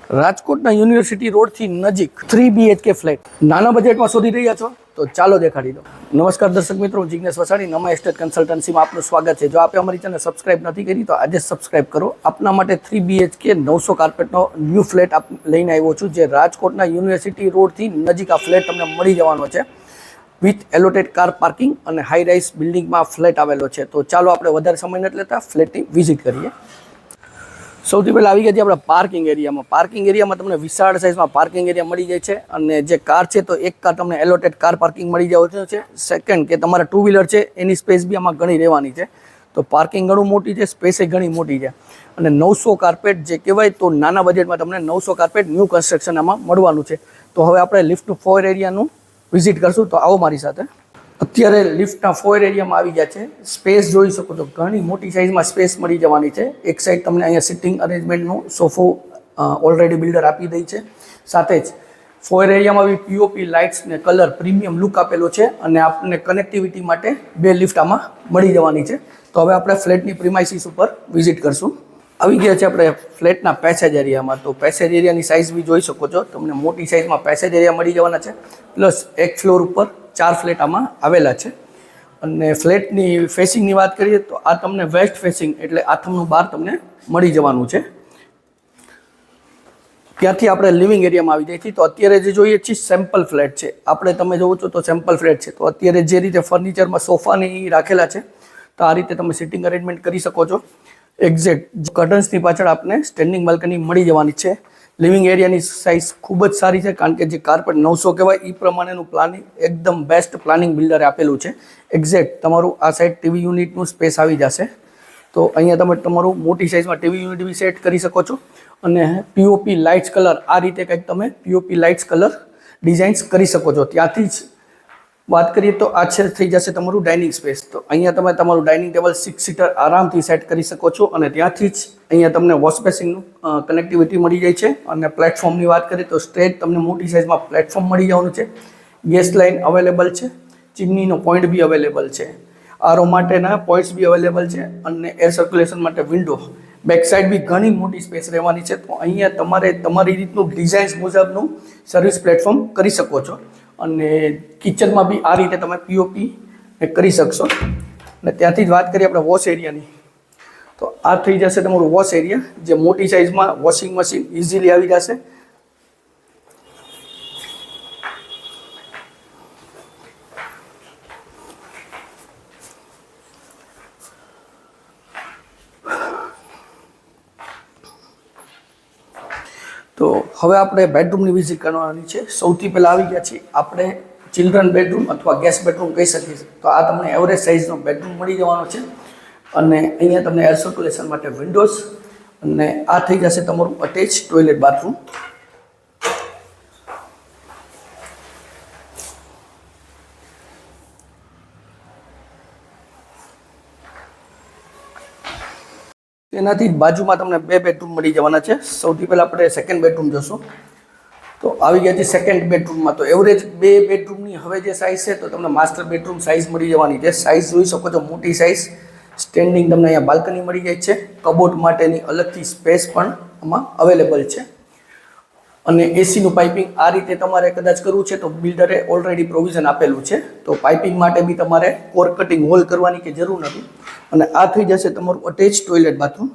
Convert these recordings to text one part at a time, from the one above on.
રાજકોટના યુનિવર્સિટી રોડથી નજીક 3 BHK flat નાના બજેટમાં શોધી રહ્યા છો તો ચાલો દેખાડી દો। નમસ્કાર દર્શક મિત્રો, હું જિગ્નેશ વસાણી, નમા એસ્ટેટ કન્સલ્ટન્સીમાં આપનું સ્વાગત છે। જો આપે અમારી ચેનલ સબસ્ક્રાઇબ નથી કરી તો આજે સબસ્ક્રાઇબ કરો। આપના માટે 3 BHK 900 કાર્પેટનો ન્યૂ ફ્લેટ લઈને આવ્યો છું, જે રાજકોટના યુનિવર્સિટી રોડથી નજીક આ ફ્લેટ તમને મળી જવાનો છે વિથ એલોટેડ કાર પાર્કિંગ અને હાઈ રાઇઝ બિલ્ડિંગમાં ફ્લેટ આવેલો છે। તો ચાલો આપણે વધારે સમય નથી લેતા, ફ્લેટની વિઝિટ કરીએ। સૌથી પહેલાં આવી ગયા છે આપણે પાર્કિંગ એરિયામાં। પાર્કિંગ એરિયામાં તમને વિશાળ સાઇઝમાં પાર્કિંગ એરિયા મળી જાય છે અને જે કાર છે તો એક કાર તમને એલોટેડ કાર પાર્કિંગ મળી જવાનું છે। સેકન્ડ કે તમારા 2 વ્હીલર છે એની સ્પેસ બી આમાં ઘણી રહેવાની છે, તો પાર્કિંગ ઘણું મોટી છે, સ્પેસ એ ઘણી મોટી છે અને 900 કાર્પેટ જે કહેવાય તો નાના બજેટમાં તમને 900 કાર્પેટ ન્યૂ કન્સ્ટ્રક્શન આમાં મળવાનું છે। તો હવે આપણે લિફ્ટનું ફોર એરિયાનું વિઝિટ કરશું, તો આવો મારી સાથે। અત્યારે લિફ્ટના ફોર એરિયામાં આવી ગયા છે। સ્પેસ જોઈ શકો તો ઘણી મોટી સાઇઝમાં સ્પેસ મળી જવાની છે। એક સાઈડ તમને અહીંયા સિટિંગ અરેન્જમેન્ટનું સોફો ઓલરેડી બિલ્ડર આપી દઈ છે, સાથે જ ફોર એરિયામાં બી પીઓપી લાઇટ્સ ને કલર પ્રીમિયમ લુક આપેલો છે અને આપણને કનેક્ટિવિટી માટે 2 લિફ્ટ આમાં મળી જવાની છે। તો હવે આપણે ફ્લેટની પ્રિમાઇસીસ ઉપર વિઝિટ કરશું। આવી ગયા છે આપણે ફ્લેટના પેસેજ એરિયામાં। તો પેસેજ એરિયાની સાઇઝ બી જોઈ શકો છો, તમને મોટી સાઇઝમાં પેસેજ એરિયા મળી જવાના છે, પ્લસ એક ફ્લોર ઉપર 4 ફ્લેટ આમાં આવેલા છે। અને ફ્લેટની ફેસિંગની વાત કરીએ તો આ તમને વેસ્ટ ફેસિંગ એટલે આથમનું બહાર તમને મળી જવાનું છે। ત્યાંથી આપણે લિવિંગ એરિયામાં આવી જાય છીએ। તો અત્યારે જે જોઈએ છીએ સેમ્પલ ફ્લેટ છે, આપણે તમે જોવો છો તો સેમ્પલ ફ્લેટ છે। તો અત્યારે જે રીતે ફર્નિચરમાં સોફાની રાખેલા છે તો આ રીતે તમે સિટિંગ અરેન્જમેન્ટ કરી શકો છો। એક્ઝેક્ટ કર્ટન્સની પાછળ આપને સ્ટેન્ડિંગ બાલ્કની મળી જવાની છે। લિવિંગ એરિયાની સાઇઝ ખૂબ જ સારી છે, કારણ કે જે કાર્પેટ 900 કહેવાય એ પ્રમાણેનું પ્લાનિંગ એકદમ બેસ્ટ પ્લાનિંગ બિલ્ડરે આપેલું છે। એક્ઝેક્ટ તમારું આ સાઈડ ટીવી યુનિટનું સ્પેસ આવી જશે, તો અહીંયા તમે તમારું મોટી સાઇઝમાં ટીવી યુનિટ બી સેટ કરી શકો છો। અને પીઓપી લાઇટ્સ કલર આ રીતે કંઈક તમે પીઓપી લાઇટ્સ કલર ડિઝાઇન્સ કરી શકો છો। ત્યાંથી જ વાત કરીએ તો આ છે થઈ જશે તમારું ડાઇનિંગ સ્પેસ। તો અહીંયા તમે તમારું ડાઇનિંગ ટેબલ 6 સીટર આરામથી સેટ કરી શકો છો અને ત્યાંથી જ અહીંયા તમને વોશ બેસિનનું કનેક્ટિવિટી મળી જાય છે। અને પ્લેટફોર્મની વાત કરીએ તો સ્ટ્રેટ તમને મોટી સાઇઝમાં પ્લેટફોર્મ મળી જવાનું છે। ગેસ લાઇન અવેલેબલ છે, ચીમનીનો પોઈન્ટ બી અવેલેબલ છે, આરો માટેના પોઈન્ટ્સ બી અવેલેબલ છે અને એર સર્ક્યુલેશન માટે વિન્ડો, બેક સાઇડ બી ઘણી મોટી સ્પેસ રહેવાની છે। તો અહીંયા તમારે તમારી રીતનું ડિઝાઇન્સ મુજબનું સર્વિસ પ્લેટફોર્મ કરી શકો છો અને કિચનમાં બી આ રીતે તમે પીઓપી કરી શકશો। અને ત્યાંથી જ વાત કરીએ આપણે વોશ એરિયાની, તો આ થઈ જશે તમારું વોશ એરિયા, જે મોટી સાઇઝમાં વોશિંગ મશીન ઇઝીલી આવી જશે। તો હવે આપણે બેડરૂમની વિઝિટ કરવાની છે। સૌથી પહેલાં આવી ગયા છીએ આપણે ચિલ્ડ્રન બેડરૂમ અથવા ગેસ્ટ બેડરૂમ કહી શકીએ છીએ। તો આ તમને એવરેજ સાઇઝનો બેડરૂમ મળી જવાનો છે અને અહીંયા તમને એર સર્ક્યુલેશન માટે વિન્ડોઝ અને આ થઈ જશે તમારું અટેચ ટોયલેટ બાથરૂમ। તેનાથી બાજુમાં તમને 2 બેડરૂમ મળી જવાના છે। સૌથી પહેલાં આપણે સેકન્ડ બેડરૂમ જોશું। તો આવી ગયા છે સેકન્ડ બેડરૂમમાં। તો એવરેજ 2 બેડરૂમની હવે જે સાઇઝ છે તો તમને માસ્ટર બેડરૂમ સાઇઝ મળી જવાની છે। સાઇઝ જોઈ શકો છો, મોટી સાઇઝ, સ્ટેન્ડિંગ તમને અહીંયા બાલ્કની મળી જાય છે, કબોર્ડ માટેની અલગથી સ્પેસ પણ આમાં અવેલેબલ છે અને એસીનું પાઇપિંગ આ રીતે તમારે કદાચ કરવું છે તો બિલ્ડરે ઓલરેડી પ્રોવિઝન આપેલું છે। તો પાઇપિંગ માટે બી તમારે કોર કટિંગ હોલ કરવાની કે જરૂર નથી અને આ થઈ જશે તમારું અટેચ ટોયલેટ બાથરૂમ।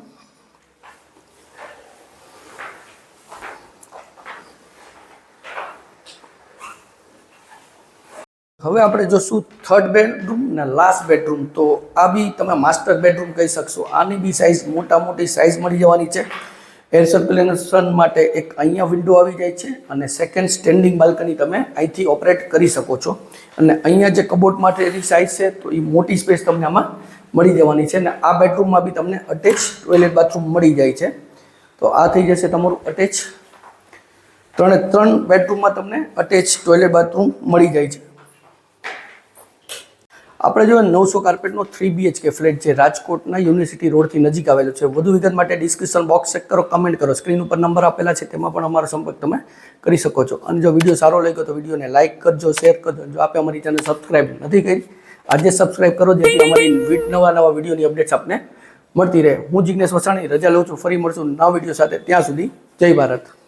હવે આપણે જોશું થર્ડ બેડરૂમ ને લાસ્ટ બેડરૂમ। તો આ બી તમે માસ્ટર બેડરૂમ કહી શકશો। આની બી સાઇઝ મોટી સાઇઝ મળી જવાની છે। એર સર્ક્યુલેશન માટે એક અહીંયા વિન્ડો આવી જાય છે અને સેકન્ડ સ્ટેન્ડિંગ બાલ્કની તમે અહીંથી ઓપરેટ કરી શકો છો અને અહીંયા જે કબોર્ડ માટેની સાઇઝ છે તો એ મોટી સ્પેસ તમને આમાં મળી જવાની છે અને આ બેડરૂમમાં બી તમને અટેચ ટોયલેટ બાથરૂમ મળી જાય છે। તો આ થઈ જશે તમારું અટેચ, 3 બેડરૂમમાં તમને અટેચ ટોયલેટ બાથરૂમ મળી જાય છે। આપણે જોઈએ 900 કાર્પેટનો 3 BHK ફ્લેટ છે, રાજકોટના યુનિવર્સિટી રોડથી નજીક આવેલો છે। વધુ વિગત માટે ડિસ્ક્રિપ્શન બોક્સ ચેક કરો, કમેન્ટ કરો, સ્ક્રીન ઉપર નંબર આપેલા છે તેમાં પણ અમારો સંપર્ક તમે કરી શકો છો। અને જો વિડીયો સારો લાગ્યો તો વિડીયોને લાઇક કરજો, શેર કરજો। જો આપે અમારી ચેનલ સબસ્ક્રાઇબ નથી કરી આજે સબસ્ક્રાઇબ કરો, જેથી અમારી નવા વિડીયોની અપડેટ્સ આપને મળતી રહે। હું જિગ્નેશ વસાણી રજા લઉં છું, ફરી મળશું નવા વિડીયો સાથે। ત્યાં સુધી જય ભારત।